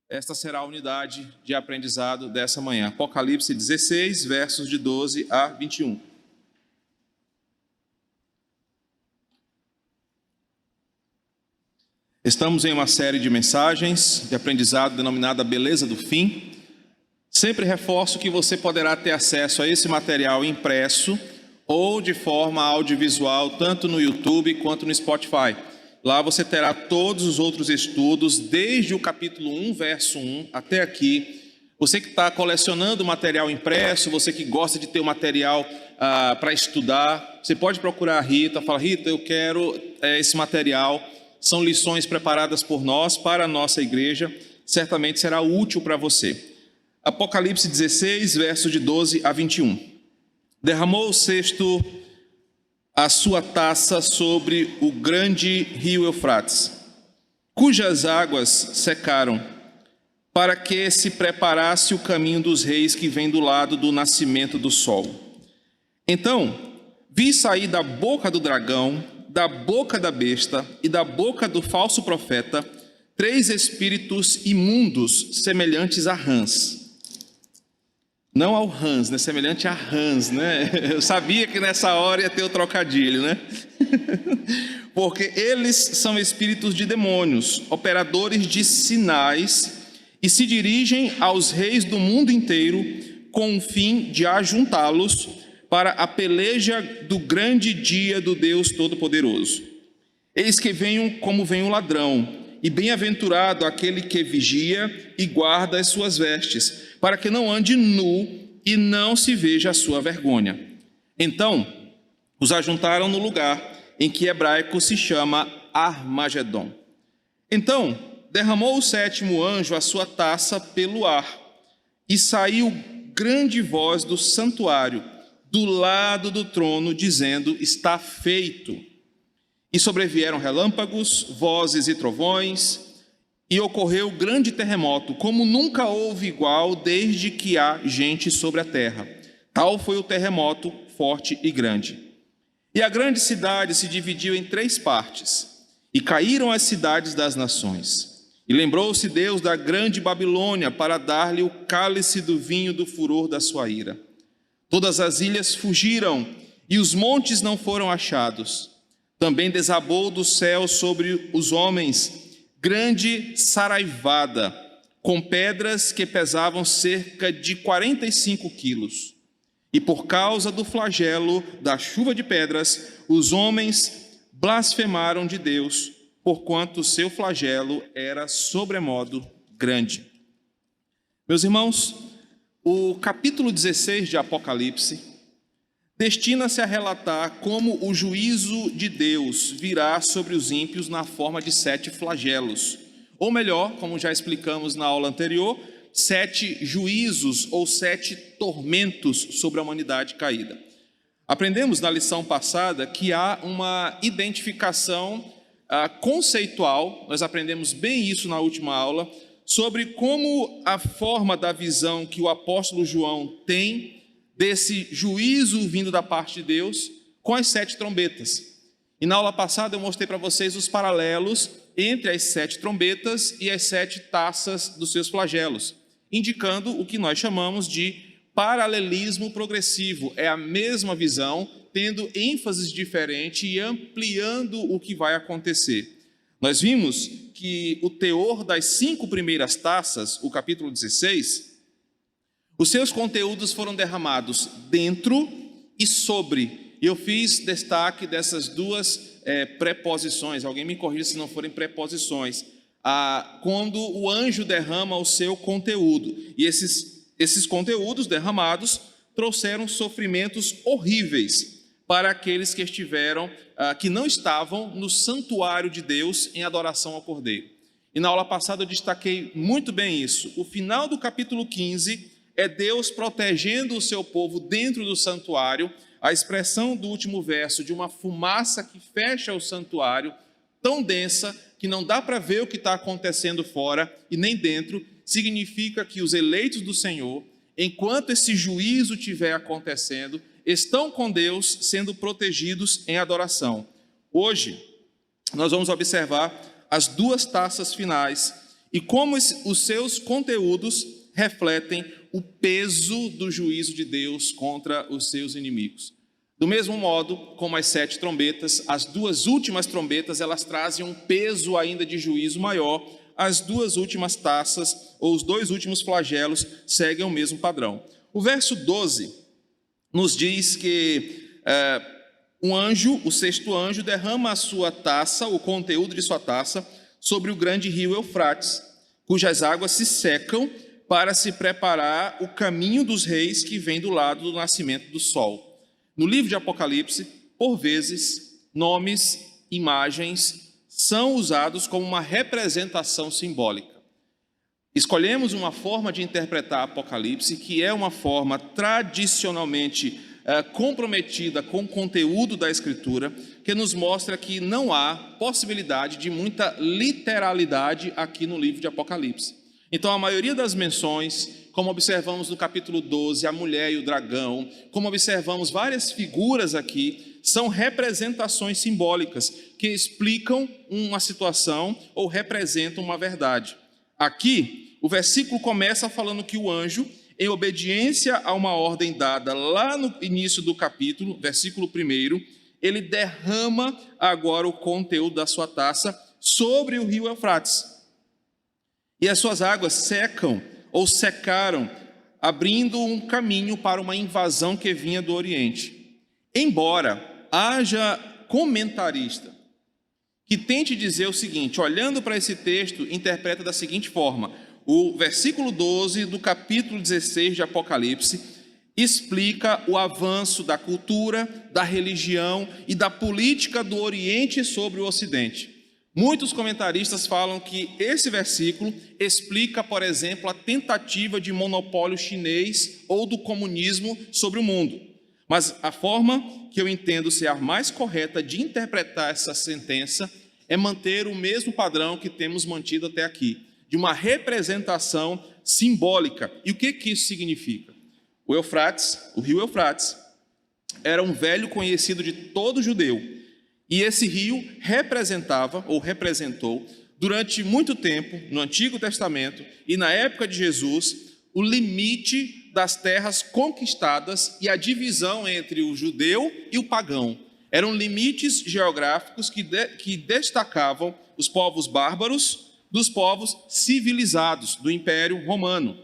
Esta será a unidade de aprendizado dessa manhã. Apocalipse 16, versos de 12 a 21. Estamos em uma série de mensagens de aprendizado denominada Beleza do Fim. Sempre reforço que você poderá ter acesso a esse material impresso ou de forma audiovisual, tanto no YouTube quanto no Spotify. Lá você terá todos os outros estudos, desde o capítulo 1, verso 1, até aqui. Você que está colecionando material impresso, você que gosta de ter o material para estudar, você pode procurar a Rita, fala: Rita, eu quero esse material. São lições preparadas por nós, para a nossa igreja, certamente será útil para você. Apocalipse 16, versos de 12 a 21. Derramou o sexto a sua taça sobre o grande rio Eufrates, cujas águas secaram, para que se preparasse o caminho dos reis que vem do lado do nascimento do sol. Então, vi sair da boca do dragão, da boca da besta e da boca do falso profeta, 3 espíritos imundos semelhantes a rãs. Não ao rãs, né? Semelhante a rãs, né? Eu sabia que nessa hora ia ter o trocadilho, né? Porque eles são espíritos de demônios, operadores de sinais, e se dirigem aos reis do mundo inteiro com o fim de ajuntá-los para a peleja do grande dia do Deus Todo-Poderoso. Eis que venho como vem o ladrão, e bem-aventurado aquele que vigia e guarda as suas vestes, para que não ande nu e não se veja a sua vergonha. Então, os ajuntaram no lugar em que hebraico se chama Armagedon. Então, derramou o 7º anjo a sua taça pelo ar, e saiu grande voz do santuário, do lado do trono, dizendo: está feito. E sobrevieram relâmpagos, vozes e trovões, e ocorreu grande terremoto, como nunca houve igual desde que há gente sobre a terra. Tal foi o terremoto, forte e grande. E a grande cidade se dividiu em 3 partes, e caíram as cidades das nações. E lembrou-se Deus da grande Babilônia para dar-lhe o cálice do vinho do furor da sua ira. Todas as ilhas fugiram, e os montes não foram achados. Também desabou do céu sobre os homens grande saraivada, com pedras que pesavam cerca de 45 quilos. E por causa do flagelo da chuva de pedras, os homens blasfemaram de Deus, porquanto seu flagelo era sobremodo grande. Meus irmãos, o capítulo 16 de Apocalipse destina-se a relatar como o juízo de Deus virá sobre os ímpios na forma de 7 flagelos. Ou melhor, como já explicamos na aula anterior, 7 juízos ou 7 tormentos sobre a humanidade caída. Aprendemos na lição passada que há uma identificação conceitual, nós aprendemos bem isso na última aula, sobre como a forma da visão que o apóstolo João tem desse juízo vindo da parte de Deus com as 7 trombetas. E na aula passada eu mostrei para vocês os paralelos entre as 7 trombetas e as 7 taças dos seus flagelos, indicando o que nós chamamos de paralelismo progressivo. É a mesma visão, tendo ênfases diferentes e ampliando o que vai acontecer. Nós vimos que o teor das 5 primeiras taças, o capítulo 16, os seus conteúdos foram derramados dentro e sobre. E eu fiz destaque dessas 2 preposições. Alguém me corrija se não forem preposições. Quando o anjo derrama o seu conteúdo. E esses conteúdos derramados trouxeram sofrimentos horríveis para aqueles que não estavam no santuário de Deus em adoração ao Cordeiro. E na aula passada eu destaquei muito bem isso. O final do capítulo 15 é Deus protegendo o seu povo dentro do santuário. A expressão do último verso de uma fumaça que fecha o santuário, tão densa que não dá para ver o que está acontecendo fora e nem dentro, significa que os eleitos do Senhor, enquanto esse juízo estiver acontecendo, estão com Deus, sendo protegidos em adoração. Hoje, nós vamos observar as 2 taças finais e como os seus conteúdos refletem o peso do juízo de Deus contra os seus inimigos. Do mesmo modo, como as 7 trombetas, as 2 últimas trombetas, elas trazem um peso ainda de juízo maior. As 2 últimas taças, ou os 2 últimos flagelos, seguem o mesmo padrão. O verso 12 nos diz que um anjo, o 6º anjo, derrama a sua taça, o conteúdo de sua taça, sobre o grande rio Eufrates, cujas águas se secam para se preparar o caminho dos reis que vem do lado do nascimento do sol. No livro de Apocalipse, por vezes, nomes, imagens são usados como uma representação simbólica. Escolhemos uma forma de interpretar Apocalipse que é uma forma tradicionalmente comprometida com o conteúdo da Escritura, que nos mostra que não há possibilidade de muita literalidade aqui no livro de Apocalipse. Então, a maioria das menções, como observamos no capítulo 12, a mulher e o dragão, como observamos várias figuras aqui, são representações simbólicas que explicam uma situação ou representam uma verdade. Aqui, o versículo começa falando que o anjo, em obediência a uma ordem dada lá no início do capítulo, versículo 1, ele derrama agora o conteúdo da sua taça sobre o rio Eufrates. E as suas águas secam ou secaram, abrindo um caminho para uma invasão que vinha do Oriente. Embora haja comentarista que tente dizer o seguinte, olhando para esse texto, interpreta da seguinte forma: o versículo 12 do capítulo 16 de Apocalipse explica o avanço da cultura, da religião e da política do Oriente sobre o Ocidente. Muitos comentaristas falam que esse versículo explica, por exemplo, a tentativa de monopólio chinês ou do comunismo sobre o mundo. Mas a forma que eu entendo ser a mais correta de interpretar essa sentença é manter o mesmo padrão que temos mantido até aqui, de uma representação simbólica. E o que isso significa? O Eufrates, o rio Eufrates, era um velho conhecido de todo judeu. E esse rio representava, ou representou, durante muito tempo, no Antigo Testamento e na época de Jesus, o limite das terras conquistadas e a divisão entre o judeu e o pagão. Eram limites geográficos que destacavam os povos bárbaros dos povos civilizados do Império Romano.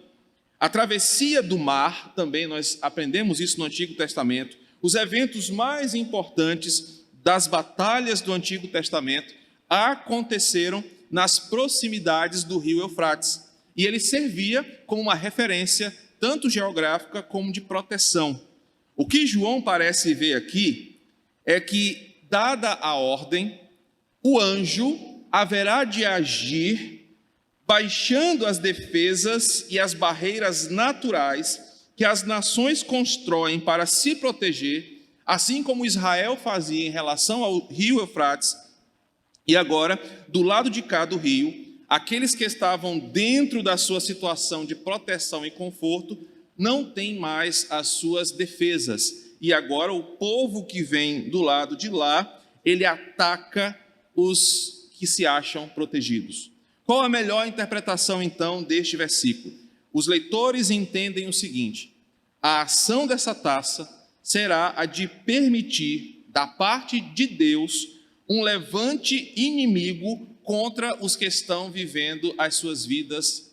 A travessia do mar, também nós aprendemos isso no Antigo Testamento, os eventos mais importantes das batalhas do Antigo Testamento aconteceram nas proximidades do rio Eufrates. E ele servia como uma referência tanto geográfica como de proteção. O que João parece ver aqui é que, dada a ordem, o anjo haverá de agir baixando as defesas e as barreiras naturais que as nações constroem para se proteger, assim como Israel fazia em relação ao rio Eufrates. E agora, do lado de cá do rio, aqueles que estavam dentro da sua situação de proteção e conforto não têm mais as suas defesas. E agora o povo que vem do lado de lá, ele ataca os que se acham protegidos. Qual a melhor interpretação, então, deste versículo? Os leitores entendem o seguinte: a ação dessa taça será a de permitir, da parte de Deus, um levante inimigo contra os que estão vivendo as suas vidas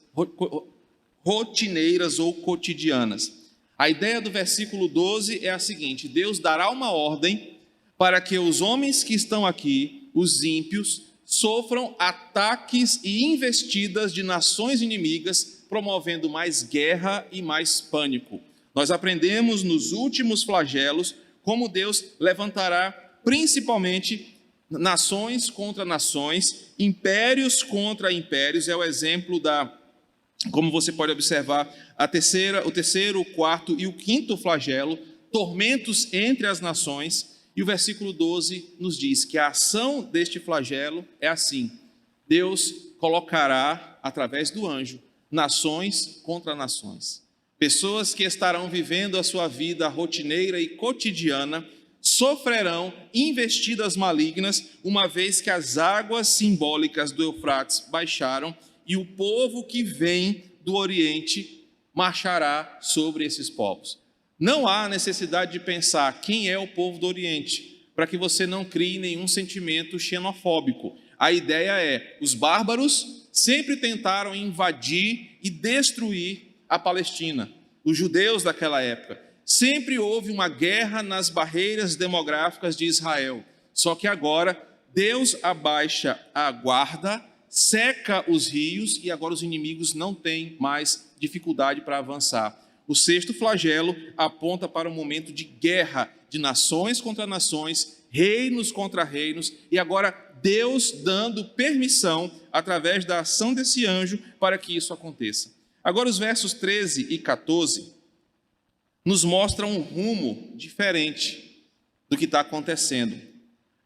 rotineiras ou cotidianas. A ideia do versículo 12 é a seguinte: Deus dará uma ordem para que os homens que estão aqui, os ímpios, sofram ataques e investidas de nações inimigas, promovendo mais guerra e mais pânico. Nós aprendemos nos últimos flagelos como Deus levantará principalmente nações contra nações, impérios contra impérios. É o exemplo como você pode observar, o terceiro, o quarto e o quinto flagelo, tormentos entre as nações. E o versículo 12 nos diz que a ação deste flagelo é assim: Deus colocará, através do anjo, nações contra nações. Pessoas que estarão vivendo a sua vida rotineira e cotidiana sofrerão investidas malignas, uma vez que as águas simbólicas do Eufrates baixaram e o povo que vem do Oriente marchará sobre esses povos. Não há necessidade de pensar quem é o povo do Oriente, para que você não crie nenhum sentimento xenofóbico. A ideia é, os bárbaros sempre tentaram invadir e destruir a Palestina. Os judeus daquela época. Sempre houve uma guerra nas barreiras demográficas de Israel. Só que agora Deus abaixa a guarda, seca os rios e agora os inimigos não têm mais dificuldade para avançar. O sexto flagelo aponta para um momento de guerra de nações contra nações, reinos contra reinos, e agora Deus dando permissão, através da ação desse anjo, para que isso aconteça. Agora os versos 13 e 14 nos mostram um rumo diferente do que está acontecendo.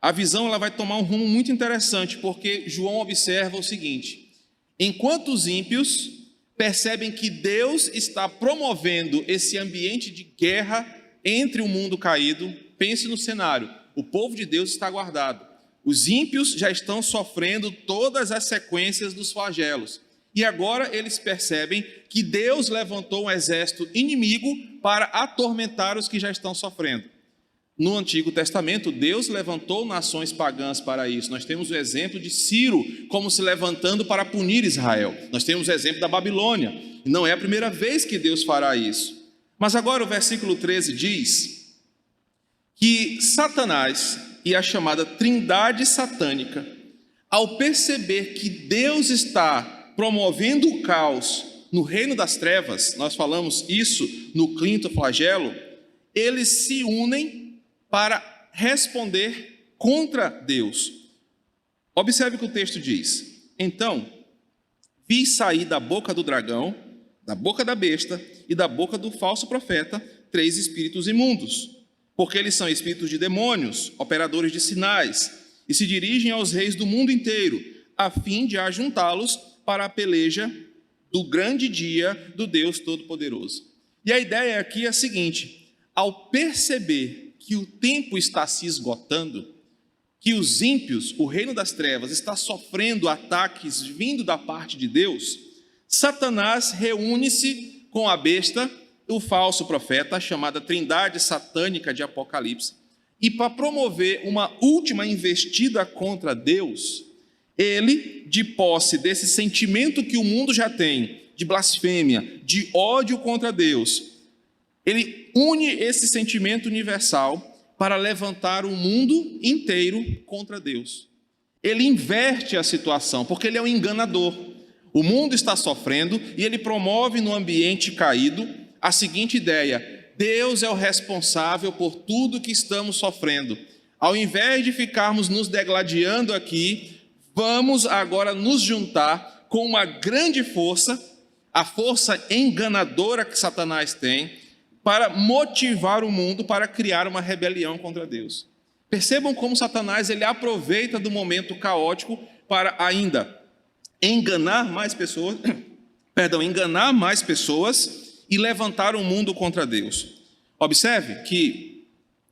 A visão ela vai tomar um rumo muito interessante, porque João observa o seguinte: enquanto os ímpios percebem que Deus está promovendo esse ambiente de guerra entre o mundo caído, pense no cenário, o povo de Deus está guardado. Os ímpios já estão sofrendo todas as sequências dos flagelos. E agora eles percebem que Deus levantou um exército inimigo para atormentar os que já estão sofrendo. No Antigo Testamento, Deus levantou nações pagãs para isso. Nós temos o exemplo de Ciro como se levantando para punir Israel. Nós temos o exemplo da Babilônia. E não é a primeira vez que Deus fará isso. Mas agora o versículo 13 diz que Satanás e a chamada trindade satânica, ao perceber que Deus está promovendo o caos no reino das trevas, nós falamos isso no quinto flagelo, eles se unem para responder contra Deus. Observe o que o texto diz. Então, vi sair da boca do dragão, da boca da besta e da boca do falso profeta 3 espíritos imundos, porque eles são espíritos de demônios, operadores de sinais, e se dirigem aos reis do mundo inteiro, a fim de ajuntá-los para a peleja do grande dia do Deus Todo-Poderoso. E a ideia aqui é a seguinte: ao perceber que o tempo está se esgotando, que os ímpios, o reino das trevas, está sofrendo ataques vindo da parte de Deus, Satanás reúne-se com a besta, o falso profeta, a chamada trindade satânica de Apocalipse, e para promover uma última investida contra Deus, ele, de posse desse sentimento que o mundo já tem, de blasfêmia, de ódio contra Deus, ele une esse sentimento universal para levantar o mundo inteiro contra Deus. Ele inverte a situação, porque ele é um enganador. O mundo está sofrendo e ele promove no ambiente caído a seguinte ideia: Deus é o responsável por tudo que estamos sofrendo. Ao invés de ficarmos nos degladiando aqui, vamos agora nos juntar com uma grande força, a força enganadora que Satanás tem, para motivar o mundo para criar uma rebelião contra Deus. Percebam como Satanás ele aproveita do momento caótico para ainda enganar mais pessoas e levantar o mundo contra Deus. Observe que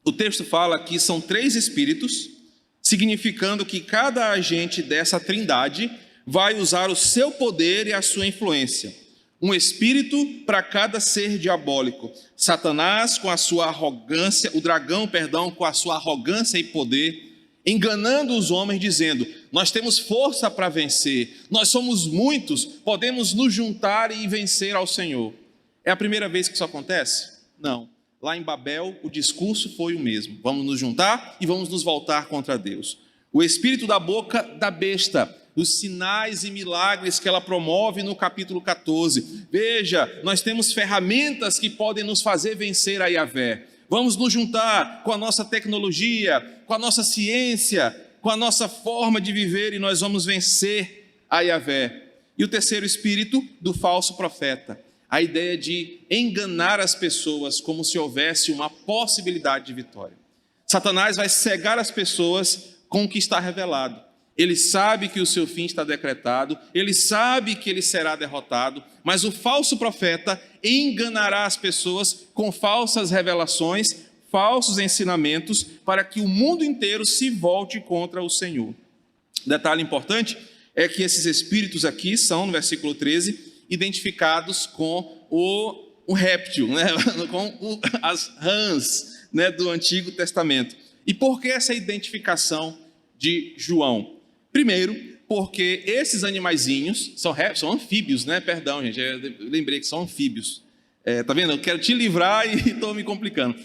o texto fala que são 3 espíritos, significando que cada agente dessa trindade vai usar o seu poder e a sua influência. Um espírito para cada ser diabólico. Satanás com a sua arrogância, o dragão, com a sua arrogância e poder, enganando os homens, dizendo: nós temos força para vencer, nós somos muitos, podemos nos juntar e vencer ao Senhor. É a primeira vez que isso acontece? Não. Lá em Babel, o discurso foi o mesmo. Vamos nos juntar e vamos nos voltar contra Deus. O espírito da boca da besta, os sinais e milagres que ela promove no capítulo 14. Veja, nós temos ferramentas que podem nos fazer vencer a Yahvé. Vamos nos juntar com a nossa tecnologia, com a nossa ciência, com a nossa forma de viver e nós vamos vencer a Yahvé. E o terceiro espírito do falso profeta. A ideia de enganar as pessoas como se houvesse uma possibilidade de vitória. Satanás vai cegar as pessoas com o que está revelado. Ele sabe que o seu fim está decretado, ele sabe que ele será derrotado, mas o falso profeta enganará as pessoas com falsas revelações, falsos ensinamentos, para que o mundo inteiro se volte contra o Senhor. Detalhe importante, é que esses espíritos aqui são, no versículo 13, identificados com o réptil, né? Com as rãs, né, do Antigo Testamento. E por que essa identificação de João? Primeiro, porque esses animaizinhos são anfíbios, né? Perdão, gente, eu lembrei que são anfíbios. Tá vendo? Eu quero te livrar e estou me complicando.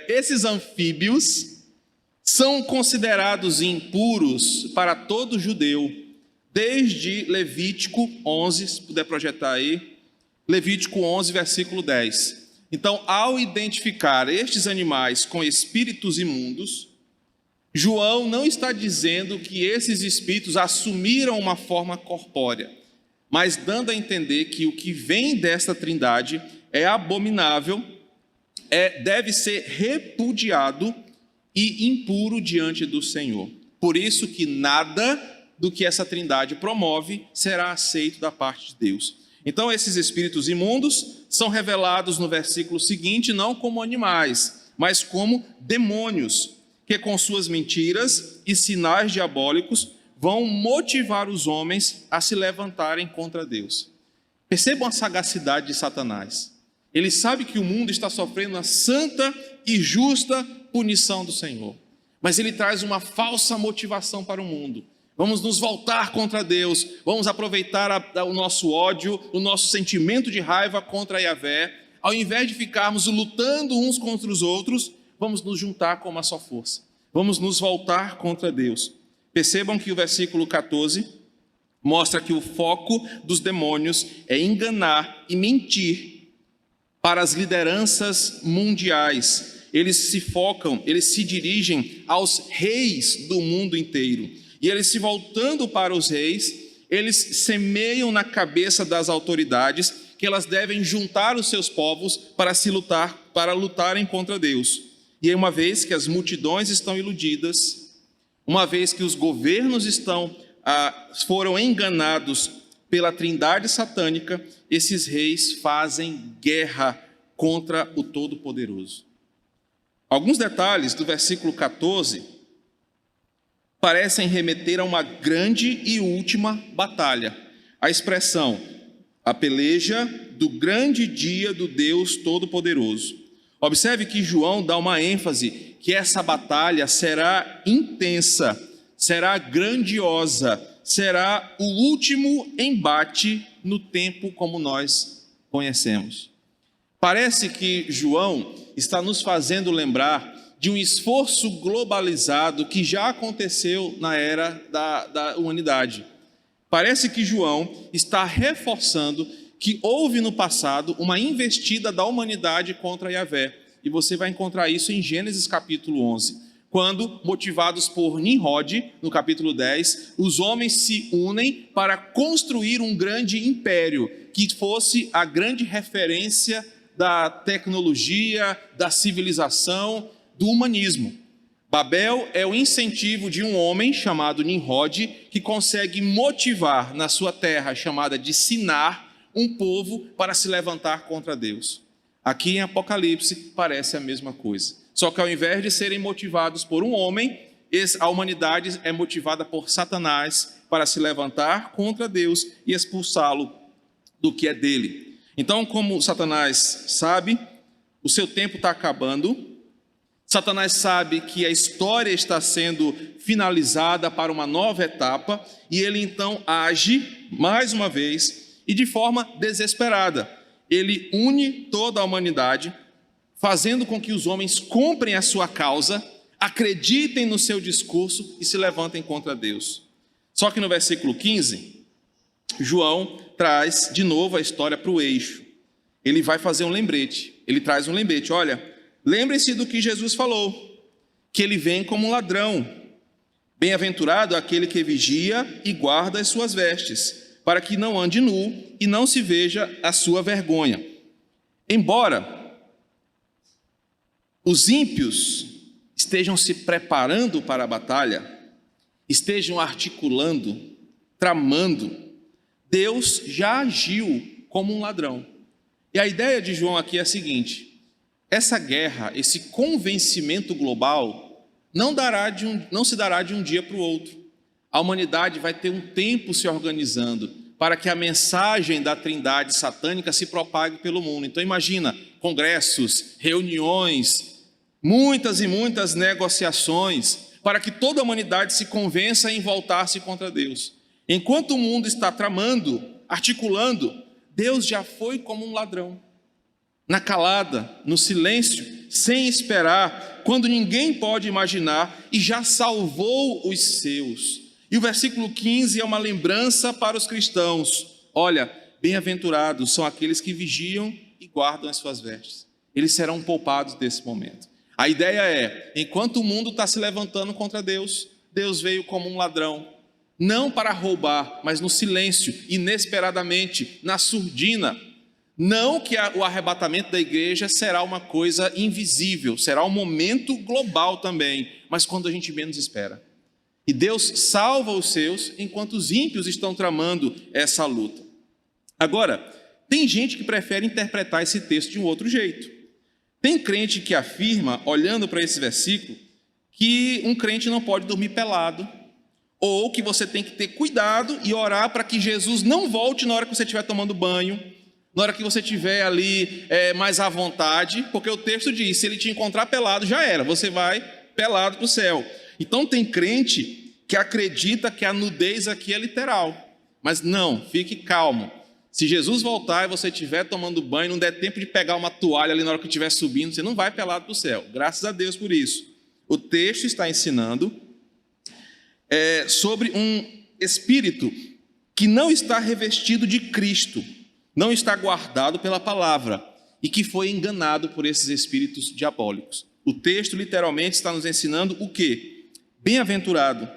Esses anfíbios são considerados impuros para todo judeu, desde Levítico 11, se puder projetar aí, Levítico 11, versículo 10. Então, ao identificar estes animais com espíritos imundos, João não está dizendo que esses espíritos assumiram uma forma corpórea, mas dando a entender que o que vem desta trindade é abominável, deve ser repudiado e impuro diante do Senhor. Por isso que nada do que essa trindade promove será aceito da parte de Deus. Então, esses espíritos imundos são revelados no versículo seguinte, não como animais, mas como demônios, que com suas mentiras e sinais diabólicos vão motivar os homens a se levantarem contra Deus. Percebam a sagacidade de Satanás. Ele sabe que o mundo está sofrendo a santa e justa punição do Senhor, mas ele traz uma falsa motivação para o mundo. Vamos nos voltar contra Deus, vamos aproveitar o nosso ódio, o nosso sentimento de raiva contra Yahvé. Ao invés de ficarmos lutando uns contra os outros, vamos nos juntar com uma só força. Vamos nos voltar contra Deus. Percebam que o versículo 14 mostra que o foco dos demônios é enganar e mentir para as lideranças mundiais. Eles se dirigem aos reis do mundo inteiro. E eles, se voltando para os reis, eles semeiam na cabeça das autoridades que elas devem juntar os seus povos para lutarem contra Deus. E aí, uma vez que as multidões estão iludidas, uma vez que os governos foram enganados pela trindade satânica, esses reis fazem guerra contra o Todo-Poderoso. Alguns detalhes do versículo 14 parecem remeter a uma grande e última batalha. A expressão, a peleja do grande dia do Deus Todo-Poderoso. Observe que João dá uma ênfase que essa batalha será intensa, será grandiosa, será o último embate no tempo como nós conhecemos. Parece que João está nos fazendo lembrar de um esforço globalizado que já aconteceu na era da humanidade. Parece que João está reforçando que houve no passado uma investida da humanidade contra Yahvé. E você vai encontrar isso em Gênesis capítulo 11, quando, motivados por Nimrod, no capítulo 10, os homens se unem para construir um grande império, que fosse a grande referência da tecnologia, da civilização, do humanismo. Babel é o incentivo de um homem chamado Nimrod, que consegue motivar na sua terra, chamada de Sinar, um povo para se levantar contra Deus. Aqui em Apocalipse parece a mesma coisa. Só que ao invés de serem motivados por um homem, a humanidade é motivada por Satanás para se levantar contra Deus e expulsá-lo do que é dele. Então, como Satanás sabe, o seu tempo está acabando. Satanás sabe que a história está sendo finalizada para uma nova etapa e ele então age mais uma vez e de forma desesperada. Ele une toda a humanidade, fazendo com que os homens comprem a sua causa, acreditem no seu discurso e se levantem contra Deus. Só que no versículo 15, João traz de novo a história para o eixo. Ele vai fazer um lembrete, ele traz um lembrete, olha, lembrem-se do que Jesus falou, que ele vem como um ladrão. Bem-aventurado aquele que vigia e guarda as suas vestes, para que não ande nu e não se veja a sua vergonha. Embora os ímpios estejam se preparando para a batalha, estejam articulando, tramando, Deus já agiu como um ladrão. E a ideia de João aqui é a seguinte: essa guerra, esse convencimento global, não se dará de um dia para o outro. A humanidade vai ter um tempo se organizando para que a mensagem da trindade satânica se propague pelo mundo. Então imagina, congressos, reuniões, muitas e muitas negociações, para que toda a humanidade se convença em voltar-se contra Deus. Enquanto o mundo está tramando, articulando, Deus já foi como um ladrão, na calada, no silêncio, sem esperar, quando ninguém pode imaginar, e já salvou os seus. E o versículo 15 é uma lembrança para os cristãos. Olha, bem-aventurados são aqueles que vigiam e guardam as suas vestes. Eles serão poupados desse momento. A ideia é, enquanto o mundo está se levantando contra Deus, Deus veio como um ladrão, não para roubar, mas no silêncio, inesperadamente, na surdina. Não que o arrebatamento da igreja será uma coisa invisível, será um momento global também, mas quando a gente menos espera. E Deus salva os seus, enquanto os ímpios estão tramando essa luta. Agora, tem gente que prefere interpretar esse texto de um outro jeito. Tem crente que afirma, olhando para esse versículo, que um crente não pode dormir pelado, ou que você tem que ter cuidado e orar para que Jesus não volte na hora que você estiver tomando banho, na hora que você estiver ali mais à vontade, porque o texto diz, se ele te encontrar pelado, já era, você vai pelado para o céu. Então tem crente que acredita que a nudez aqui é literal, mas não, fique calmo. Se Jesus voltar e você estiver tomando banho, não der tempo de pegar uma toalha ali na hora que estiver subindo, você não vai pelado para o céu, graças a Deus por isso. O texto está ensinando sobre um espírito que não está revestido de Cristo, não está guardado pela palavra e que foi enganado por esses espíritos diabólicos. O texto literalmente está nos ensinando o quê? Bem-aventurado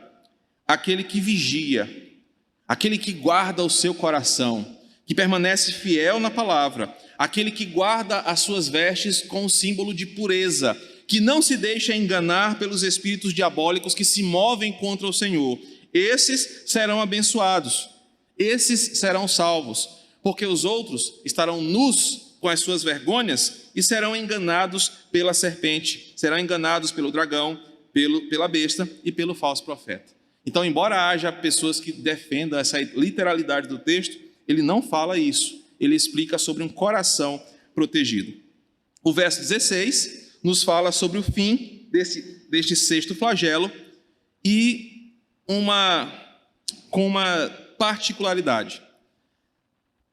aquele que vigia, aquele que guarda o seu coração, que permanece fiel na palavra, aquele que guarda as suas vestes com o símbolo de pureza, que não se deixa enganar pelos espíritos diabólicos que se movem contra o Senhor. Esses serão abençoados, esses serão salvos, porque os outros estarão nus com as suas vergonhas e serão enganados pela serpente, serão enganados pelo dragão, pela besta e pelo falso profeta. Então, embora haja pessoas que defendam essa literalidade do texto, ele não fala isso, ele explica sobre um coração protegido. O verso 16 nos fala sobre o fim deste sexto flagelo e com uma particularidade.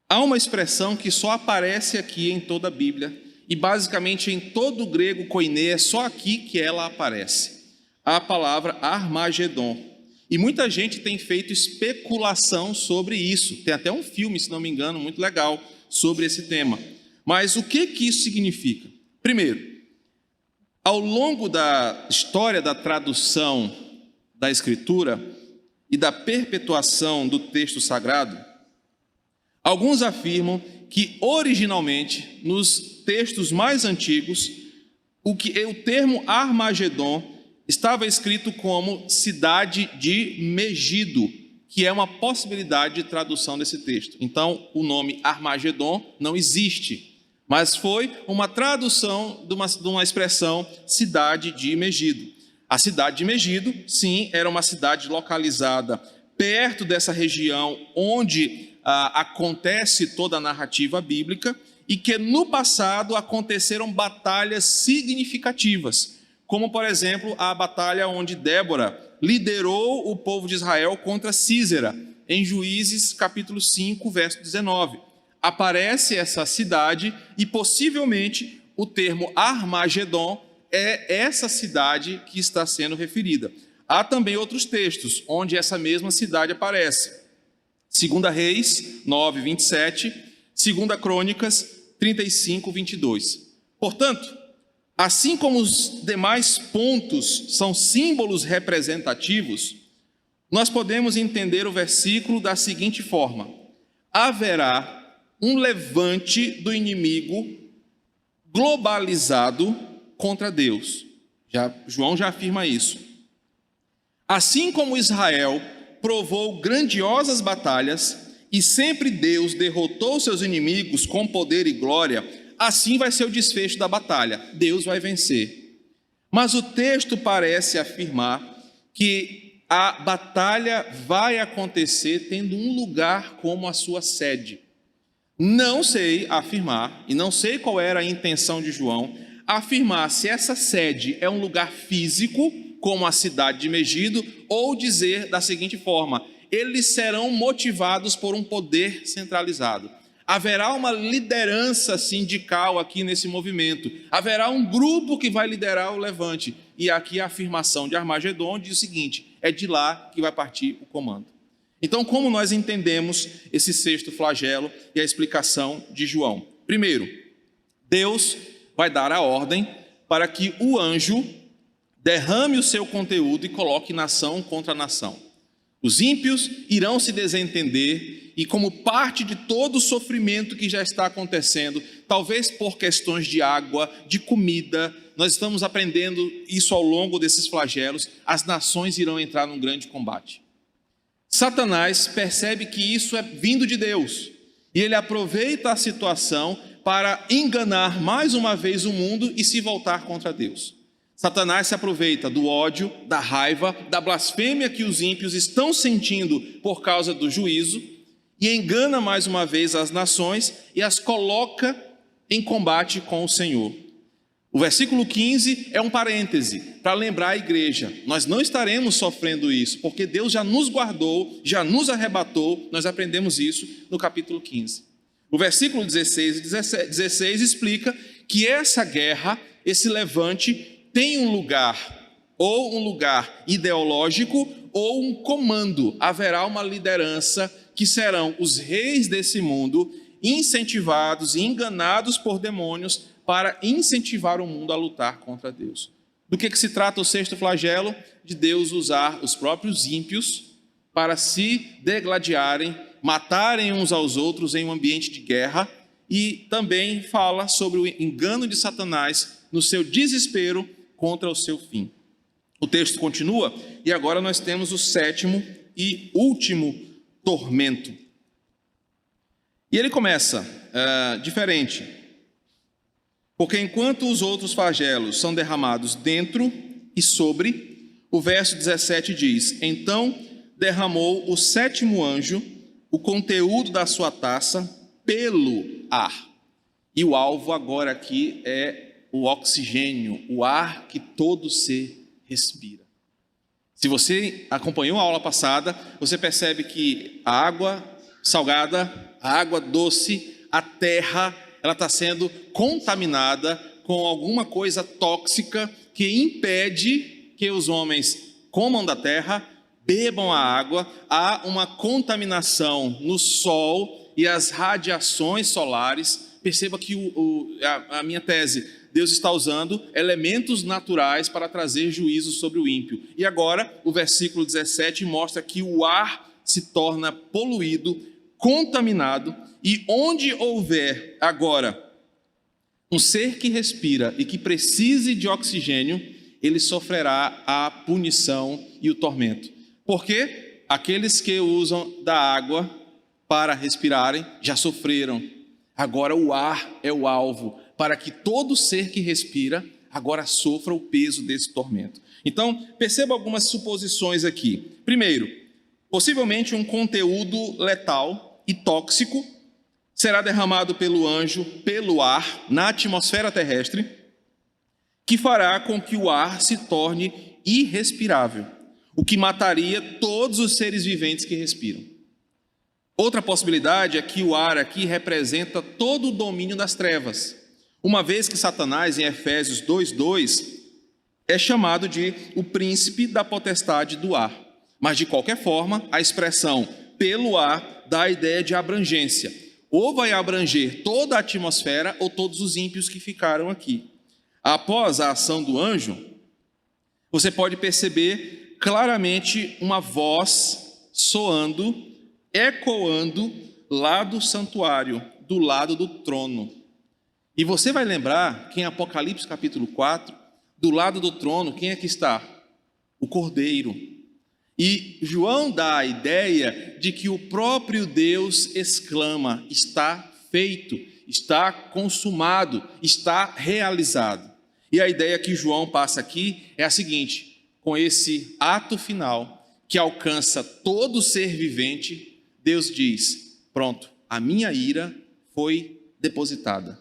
Há uma expressão que só aparece aqui em toda a Bíblia e basicamente em todo o grego koiné, é só aqui que ela aparece. A palavra Armagedon. E muita gente tem feito especulação sobre isso. Tem até um filme, se não me engano, muito legal sobre esse tema. Mas o que isso significa? Primeiro, ao longo da história da tradução da Escritura e da perpetuação do texto sagrado, alguns afirmam que originalmente, nos textos mais antigos, o termo Armagedon estava escrito como cidade de Megido, que é uma possibilidade de tradução desse texto. Então, o nome Armagedon não existe, mas foi uma tradução de uma expressão cidade de Megido. A cidade de Megido, sim, era uma cidade localizada perto dessa região onde acontece toda a narrativa bíblica e que no passado aconteceram batalhas significativas, como, por exemplo, a batalha onde Débora liderou o povo de Israel contra Sísera, em Juízes capítulo 5, verso 19. Aparece essa cidade e, possivelmente, o termo Armagedon é essa cidade que está sendo referida. Há também outros textos onde essa mesma cidade aparece. 2 Reis 9, 27, 2 Crônicas 35, 22. Portanto, assim como os demais pontos são símbolos representativos, nós podemos entender o versículo da seguinte forma: haverá um levante do inimigo globalizado contra Deus. João já afirma isso. Assim como Israel provou grandiosas batalhas e sempre Deus derrotou seus inimigos com poder e glória, assim vai ser o desfecho da batalha. Deus vai vencer. Mas o texto parece afirmar que a batalha vai acontecer tendo um lugar como a sua sede. Não sei afirmar, e não sei qual era a intenção de João, afirmar se essa sede é um lugar físico, como a cidade de Megido, ou dizer da seguinte forma: eles serão motivados por um poder centralizado. Haverá uma liderança sindical aqui nesse movimento. Haverá um grupo que vai liderar o levante. E aqui a afirmação de Armagedon diz o seguinte: é de lá que vai partir o comando. Então, como nós entendemos esse sexto flagelo e a explicação de João? Primeiro, Deus vai dar a ordem para que o anjo derrame o seu conteúdo e coloque nação contra nação. Os ímpios irão se desentender e, como parte de todo o sofrimento que já está acontecendo, talvez por questões de água, de comida, nós estamos aprendendo isso ao longo desses flagelos, as nações irão entrar num grande combate. Satanás percebe que isso é vindo de Deus e ele aproveita a situação para enganar mais uma vez o mundo e se voltar contra Deus. Satanás se aproveita do ódio, da raiva, da blasfêmia que os ímpios estão sentindo por causa do juízo e engana mais uma vez as nações e as coloca em combate com o Senhor. O versículo 15 é um parêntese para lembrar a igreja. Nós não estaremos sofrendo isso, porque Deus já nos guardou, já nos arrebatou. Nós aprendemos isso no capítulo 15. O versículo 16 e 16 explica que essa guerra, esse levante, tem um lugar, ou um lugar ideológico, ou um comando. Haverá uma liderança que serão os reis desse mundo, incentivados e enganados por demônios para incentivar o mundo a lutar contra Deus. Do que se trata o sexto flagelo? De Deus usar os próprios ímpios para se degladiarem, matarem uns aos outros em um ambiente de guerra, e também fala sobre o engano de Satanás no seu desespero contra o seu fim. O texto continua e agora nós temos o sétimo e último tormento. E ele começa diferente, porque enquanto os outros flagelos são derramados dentro e sobre, o verso 17 diz: então derramou o sétimo anjo o conteúdo da sua taça pelo ar. E o alvo agora aqui é o oxigênio, o ar que todo ser respira. Se você acompanhou a aula passada, você percebe que a água salgada, a água doce, a terra, ela está sendo contaminada com alguma coisa tóxica que impede que os homens comam da terra, bebam a água. Há uma contaminação no sol e as radiações solares. Perceba que a minha tese, Deus está usando elementos naturais para trazer juízo sobre o ímpio. E agora, o versículo 17 mostra que o ar se torna poluído, contaminado, e onde houver agora um ser que respira e que precise de oxigênio, ele sofrerá a punição e o tormento. Porque aqueles que usam da água para respirarem já sofreram. Agora o ar é o alvo, para que todo ser que respira agora sofra o peso desse tormento. Então, perceba algumas suposições aqui. Primeiro, possivelmente um conteúdo letal e tóxico será derramado pelo anjo, pelo ar, na atmosfera terrestre, que fará com que o ar se torne irrespirável, o que mataria todos os seres viventes que respiram. Outra possibilidade é que o ar aqui representa todo o domínio das trevas, uma vez que Satanás, em Efésios 2:2, é chamado de o príncipe da potestade do ar. Mas, de qualquer forma, a expressão pelo ar dá a ideia de abrangência. Ou vai abranger toda a atmosfera ou todos os ímpios que ficaram aqui. Após a ação do anjo, você pode perceber claramente uma voz soando, ecoando lá do santuário, do lado do trono. E você vai lembrar que em Apocalipse capítulo 4, do lado do trono, quem é que está? O Cordeiro. E João dá a ideia de que o próprio Deus exclama: está feito, está consumado, está realizado. E a ideia que João passa aqui é a seguinte: com esse ato final, que alcança todo ser vivente, Deus diz: pronto, a minha ira foi depositada.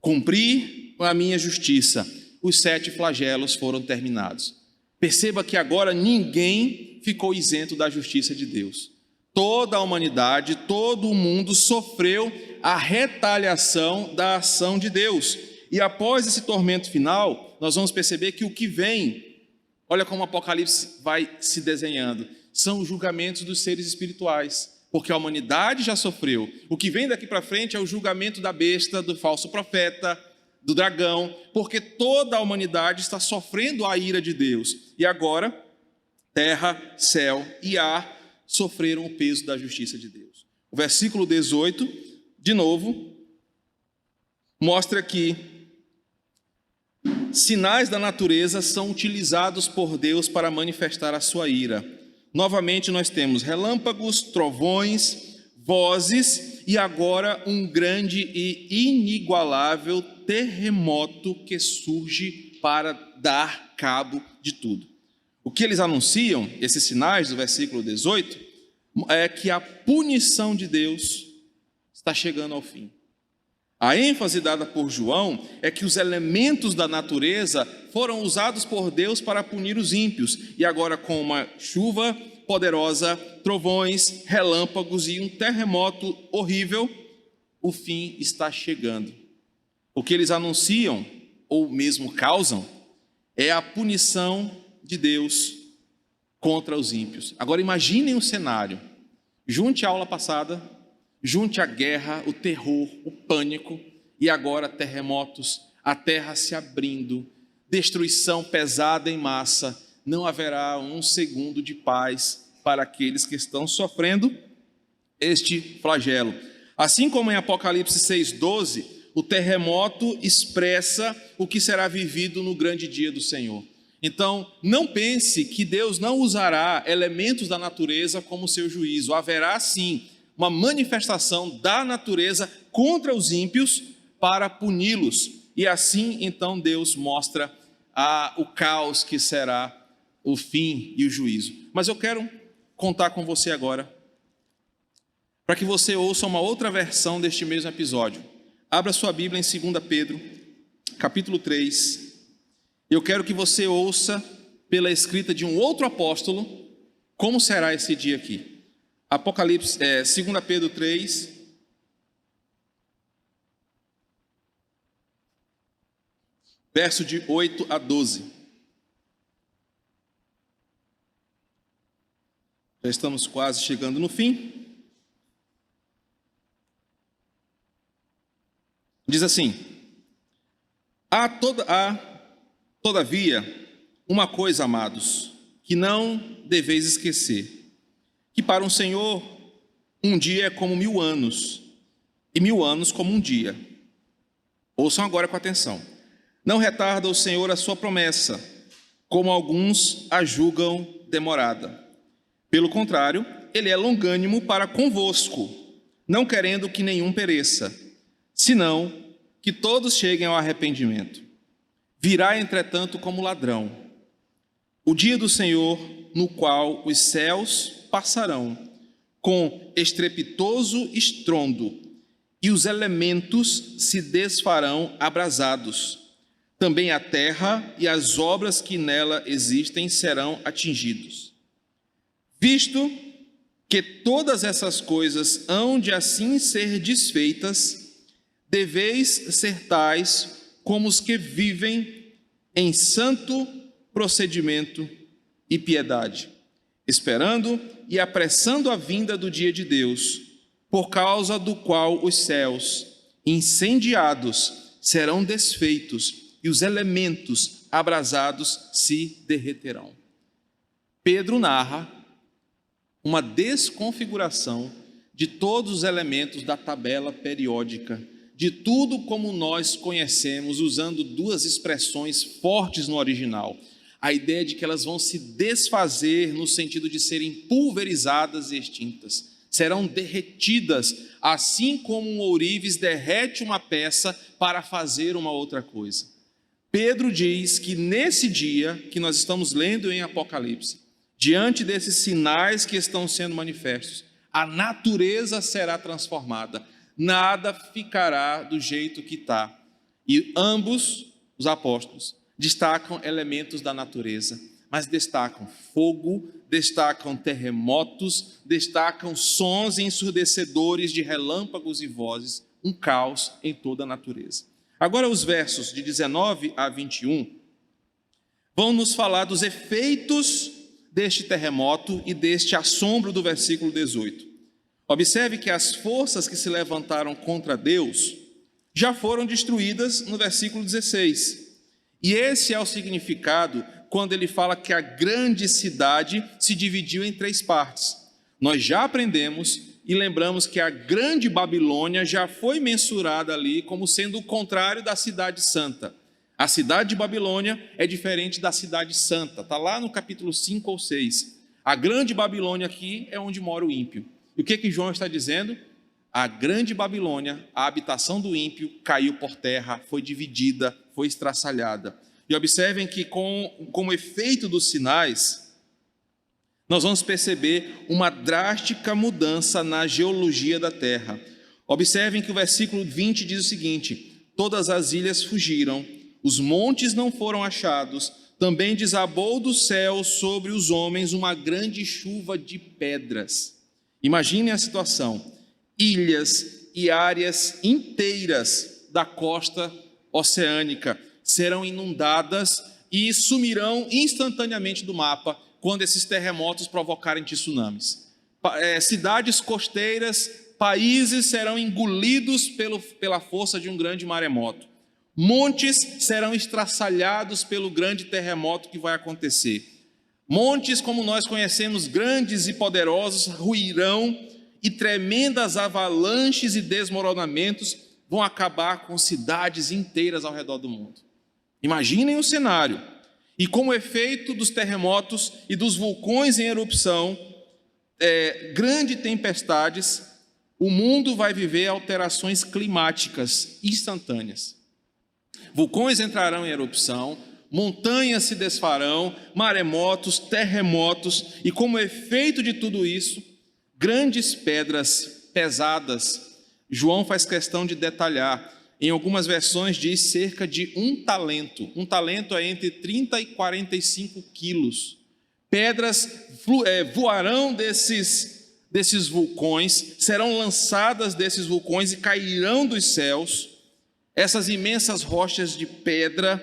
Cumpri a minha justiça. Os 7 flagelos foram terminados. Perceba que agora ninguém ficou isento da justiça de Deus. Toda a humanidade, todo o mundo sofreu a retaliação da ação de Deus. E após esse tormento final, nós vamos perceber que o que vem, olha como o Apocalipse vai se desenhando, são os julgamentos dos seres espirituais, porque a humanidade já sofreu. O que vem daqui para frente é o julgamento da besta, do falso profeta, do dragão, porque toda a humanidade está sofrendo a ira de Deus. E agora, terra, céu e ar sofreram o peso da justiça de Deus. O versículo 18, de novo, mostra que sinais da natureza são utilizados por Deus para manifestar a sua ira. Novamente nós temos relâmpagos, trovões, vozes e agora um grande e inigualável terremoto que surge para dar cabo de tudo. O que eles anunciam, esses sinais do versículo 18, é que a punição de Deus está chegando ao fim. A ênfase dada por João é que os elementos da natureza foram usados por Deus para punir os ímpios, e agora com uma chuva poderosa, trovões, relâmpagos e um terremoto horrível, o fim está chegando. O que eles anunciam, ou mesmo causam, é a punição de Deus contra os ímpios. Agora imaginem um cenário, junte a aula passada, junte a guerra, o terror, o pânico, e agora terremotos, a terra se abrindo, destruição pesada em massa, não haverá um segundo de paz para aqueles que estão sofrendo este flagelo. Assim como em Apocalipse 6,12, o terremoto expressa o que será vivido no grande dia do Senhor. Então, não pense que Deus não usará elementos da natureza como seu juízo. Haverá sim uma manifestação da natureza contra os ímpios para puni-los. E assim, então, Deus mostra o caos que será o fim e o juízo. Mas eu quero contar com você agora, para que você ouça uma outra versão deste mesmo episódio. Abra sua Bíblia em 2 Pedro, capítulo 3. Eu quero que você ouça, pela escrita de um outro apóstolo, como será esse dia aqui. Apocalipse, 2 Pedro 3, verso de 8 a 12. Já estamos quase chegando no fim. Diz assim: todavia, uma coisa, amados, que não deveis esquecer, que para um Senhor um dia é como 1000 anos, e 1000 anos como um dia. Ouçam agora com atenção. Não retarda o Senhor a sua promessa, como alguns a julgam demorada. Pelo contrário, ele é longânimo para convosco, não querendo que nenhum pereça, senão que todos cheguem ao arrependimento. Virá, entretanto, como ladrão o dia do Senhor, no qual os céus passarão com estrepitoso estrondo, e os elementos se desfarão abrasados. Também a terra e as obras que nela existem serão atingidos. Visto que todas essas coisas hão de assim ser desfeitas, deveis ser tais como os que vivem em santo procedimento e piedade, esperando e apressando a vinda do dia de Deus, por causa do qual os céus, incendiados, serão desfeitos e os elementos abrasados se derreterão. Pedro narra uma desconfiguração de todos os elementos da tabela periódica, de tudo como nós conhecemos, usando duas expressões fortes no original. A ideia de que elas vão se desfazer no sentido de serem pulverizadas e extintas. Serão derretidas, assim como um ourives derrete uma peça para fazer uma outra coisa. Pedro diz que nesse dia que nós estamos lendo em Apocalipse, diante desses sinais que estão sendo manifestos, a natureza será transformada, nada ficará do jeito que está. E ambos, os apóstolos, destacam elementos da natureza, mas destacam fogo, destacam terremotos, destacam sons ensurdecedores de relâmpagos e vozes, um caos em toda a natureza. Agora os versos de 19 a 21 vão nos falar dos efeitos deste terremoto e deste assombro do versículo 18. Observe que as forças que se levantaram contra Deus já foram destruídas no versículo 16. E esse é o significado quando ele fala que a grande cidade se dividiu em 3 partes. Nós já aprendemos e lembramos que a grande Babilônia já foi mensurada ali como sendo o contrário da cidade santa. A cidade de Babilônia é diferente da cidade santa, está lá no capítulo 5 ou 6. A grande Babilônia aqui é onde mora o ímpio. E o que João está dizendo? A grande Babilônia, a habitação do ímpio, caiu por terra, foi dividida, foi estraçalhada. E observem que como efeito dos sinais, nós vamos perceber uma drástica mudança na geologia da terra. Observem que o versículo 20 diz o seguinte: todas as ilhas fugiram, os montes não foram achados, também desabou do céu sobre os homens uma grande chuva de pedras. Imaginem a situação: ilhas e áreas inteiras da costa oceânica serão inundadas e sumirão instantaneamente do mapa quando esses terremotos provocarem tsunamis. Cidades costeiras, países serão engolidos pela força de um grande maremoto. Montes serão estraçalhados pelo grande terremoto que vai acontecer. Montes, como nós conhecemos, grandes e poderosos, ruirão e tremendas avalanches e desmoronamentos vão acabar com cidades inteiras ao redor do mundo. Imaginem o cenário. E como efeito dos terremotos e dos vulcões em erupção, grandes tempestades, o mundo vai viver alterações climáticas instantâneas. Vulcões entrarão em erupção, montanhas se desfarão, maremotos, terremotos, e como efeito de tudo isso, grandes pedras pesadas. João faz questão de detalhar. Em algumas versões diz cerca de 1 talento. 1 talento é entre 30 e 45 quilos. Pedras voarão desses vulcões, serão lançadas desses vulcões e cairão dos céus. Essas imensas rochas de pedra,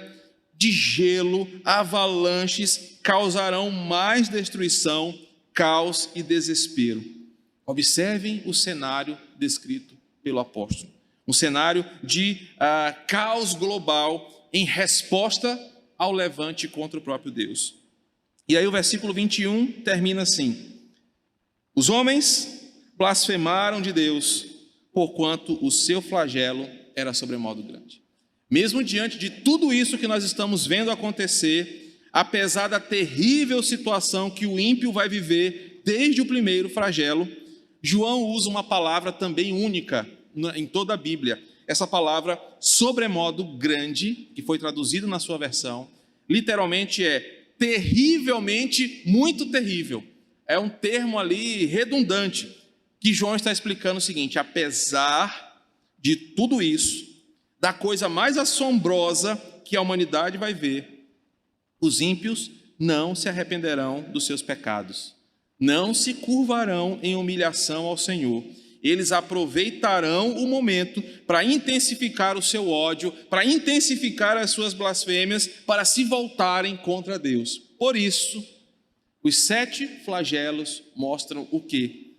de gelo, avalanches, causarão mais destruição, caos e desespero. Observem o cenário descrito pelo apóstolo. Um cenário de caos global em resposta ao levante contra o próprio Deus. E aí o versículo 21 termina assim: os homens blasfemaram de Deus, porquanto o seu flagelo era sobremodo grande. Mesmo diante de tudo isso que nós estamos vendo acontecer, apesar da terrível situação que o ímpio vai viver desde o primeiro flagelo, João usa uma palavra também única em toda a Bíblia. Essa palavra, sobremodo grande, que foi traduzida na sua versão, literalmente é terrivelmente, muito terrível. É um termo ali redundante, que João está explicando o seguinte: apesar de tudo isso, da coisa mais assombrosa que a humanidade vai ver, os ímpios não se arrependerão dos seus pecados, não se curvarão em humilhação ao Senhor. Eles aproveitarão o momento para intensificar o seu ódio, para intensificar as suas blasfêmias, para se voltarem contra Deus. Por isso, os 7 flagelos mostram o quê?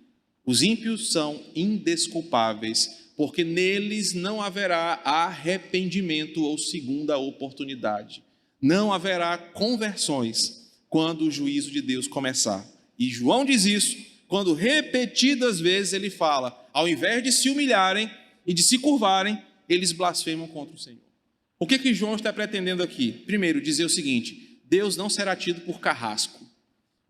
Os ímpios são indesculpáveis, porque neles não haverá arrependimento ou segunda oportunidade. Não haverá conversões quando o juízo de Deus começar. E João diz isso quando repetidas vezes ele fala: ao invés de se humilharem e de se curvarem, eles blasfemam contra o Senhor. O que João está pretendendo aqui? Primeiro, dizer o seguinte: Deus não será tido por carrasco.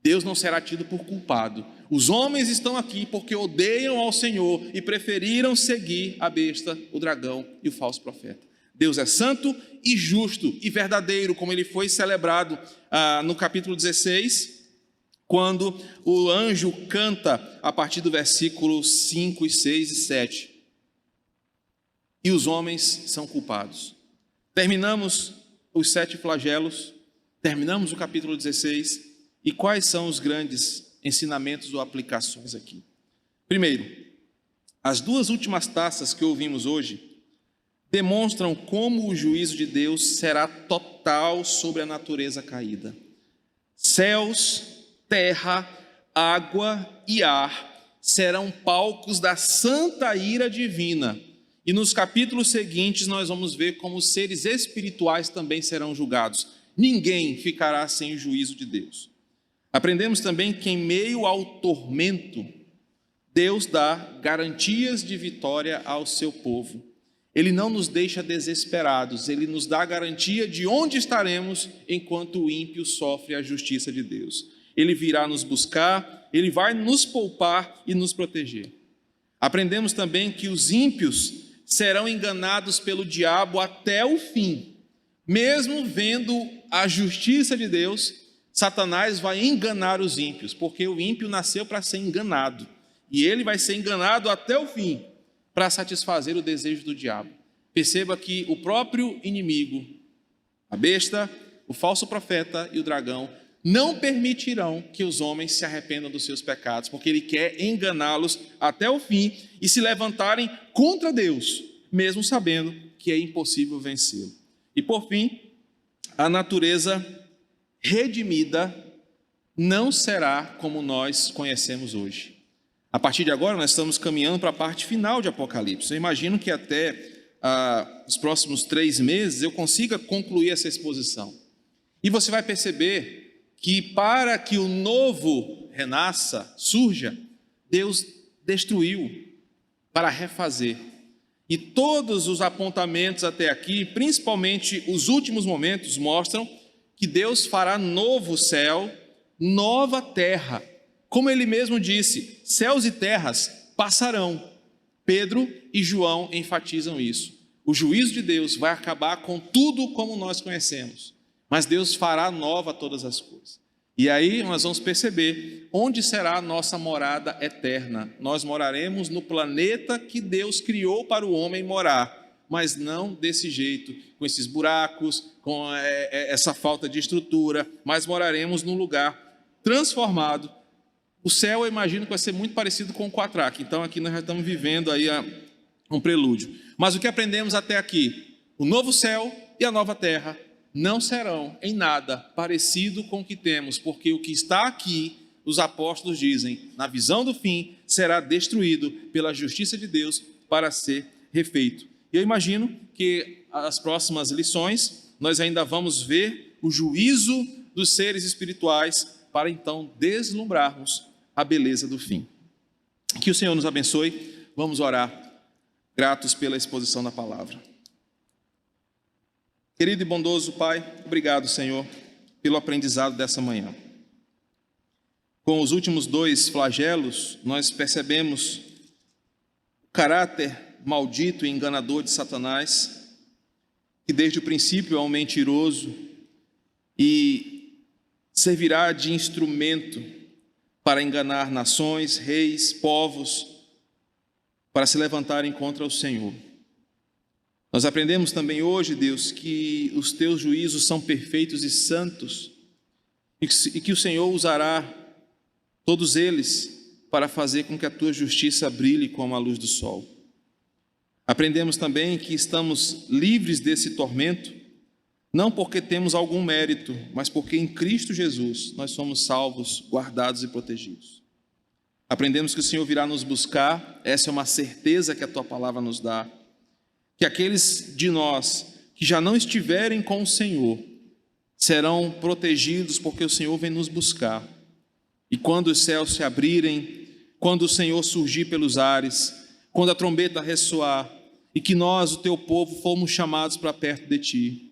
Deus não será tido por culpado. Os homens estão aqui porque odeiam ao Senhor e preferiram seguir a besta, o dragão e o falso profeta. Deus é santo e justo e verdadeiro, como ele foi celebrado no capítulo 16, quando o anjo canta a partir do versículo 5, 6 e 7. E os homens são culpados. Terminamos os 7 flagelos, terminamos o capítulo 16, e quais são os grandes ensinamentos ou aplicações aqui? Primeiro, as 2 últimas taças que ouvimos hoje demonstram como o juízo de Deus será total sobre a natureza caída. Céus, terra, água e ar serão palcos da santa ira divina. E nos capítulos seguintes nós vamos ver como os seres espirituais também serão julgados. Ninguém ficará sem o juízo de Deus. Aprendemos também que em meio ao tormento, Deus dá garantias de vitória ao seu povo. Ele não nos deixa desesperados, Ele nos dá a garantia de onde estaremos enquanto o ímpio sofre a justiça de Deus. Ele virá nos buscar, Ele vai nos poupar e nos proteger. Aprendemos também que os ímpios serão enganados pelo diabo até o fim. Mesmo vendo a justiça de Deus, Satanás vai enganar os ímpios, porque o ímpio nasceu para ser enganado. E ele vai ser enganado até o fim, para satisfazer o desejo do diabo. Perceba que o próprio inimigo, a besta, o falso profeta e o dragão, não permitirão que os homens se arrependam dos seus pecados, porque ele quer enganá-los até o fim e se levantarem contra Deus, mesmo sabendo que é impossível vencê-lo. E por fim, a natureza redimida não será como nós conhecemos hoje. A partir de agora, nós estamos caminhando para a parte final de Apocalipse. Eu imagino que até os próximos 3 meses eu consiga concluir essa exposição. E você vai perceber que para que o novo renasça, surja, Deus destruiu para refazer. E todos os apontamentos até aqui, principalmente os últimos momentos, mostram que Deus fará novo céu, nova terra. Como ele mesmo disse, céus e terras passarão. Pedro e João enfatizam isso. O juízo de Deus vai acabar com tudo como nós conhecemos, mas Deus fará nova todas as coisas. E aí nós vamos perceber onde será a nossa morada eterna. Nós moraremos no planeta que Deus criou para o homem morar, mas não desse jeito, com esses buracos, com essa falta de estrutura, mas moraremos num lugar transformado. O céu, eu imagino que vai ser muito parecido com o Quatraque. Então, aqui nós já estamos vivendo aí um prelúdio. Mas o que aprendemos até aqui? O novo céu e a nova terra não serão em nada parecido com o que temos, porque o que está aqui, os apóstolos dizem, na visão do fim, será destruído pela justiça de Deus para ser refeito. E eu imagino que as próximas lições, nós ainda vamos ver o juízo dos seres espirituais para então deslumbrarmos a beleza do fim. Que o Senhor nos abençoe. Vamos orar, gratos pela exposição da palavra. Querido e bondoso Pai, obrigado, Senhor, pelo aprendizado dessa manhã. Com os últimos 2 flagelos, nós percebemos o caráter maldito e enganador de Satanás, que desde o princípio é um mentiroso e servirá de instrumento para enganar nações, reis, povos, para se levantarem contra o Senhor. Nós aprendemos também hoje, Deus, que os teus juízos são perfeitos e santos e que o Senhor usará todos eles para fazer com que a tua justiça brilhe como a luz do sol. Aprendemos também que estamos livres desse tormento, não porque temos algum mérito, mas porque em Cristo Jesus nós somos salvos, guardados e protegidos. Aprendemos que o Senhor virá nos buscar, essa é uma certeza que a tua palavra nos dá, que aqueles de nós que já não estiverem com o Senhor serão protegidos porque o Senhor vem nos buscar. E quando os céus se abrirem, quando o Senhor surgir pelos ares, quando a trombeta ressoar, e que nós, o teu povo, fomos chamados para perto de ti,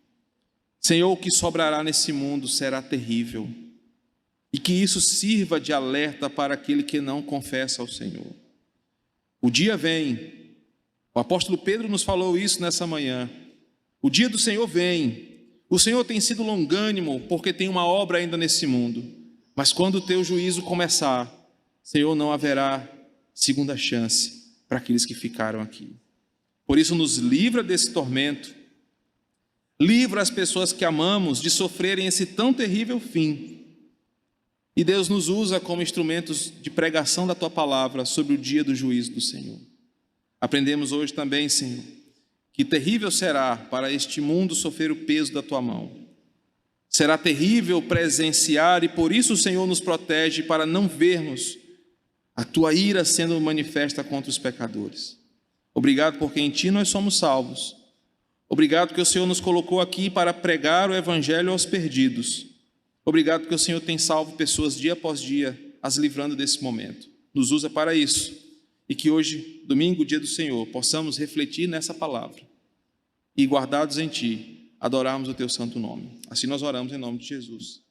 Senhor, o que sobrará nesse mundo será terrível, e que isso sirva de alerta para aquele que não confessa ao Senhor. O dia vem, o apóstolo Pedro nos falou isso nessa manhã, o dia do Senhor vem, o Senhor tem sido longânimo porque tem uma obra ainda nesse mundo, Mas quando o teu juízo começar, Senhor, não haverá segunda chance para aqueles que ficaram aqui. Por isso, nos livra desse tormento. Livra as pessoas que amamos de sofrerem esse tão terrível fim. E Deus nos usa como instrumentos de pregação da Tua palavra sobre o dia do juízo do Senhor. Aprendemos hoje também, Senhor, que terrível será para este mundo sofrer o peso da Tua mão. Será terrível presenciar e por isso o Senhor nos protege para não vermos a Tua ira sendo manifesta contra os pecadores. Obrigado porque em Ti nós somos salvos. Obrigado que o Senhor nos colocou aqui para pregar o Evangelho aos perdidos. Obrigado porque o Senhor tem salvo pessoas dia após dia, as livrando desse momento. Nos usa para isso. E que hoje, domingo, dia do Senhor, possamos refletir nessa palavra. E guardados em Ti, adorarmos o Teu santo nome. Assim nós oramos em nome de Jesus.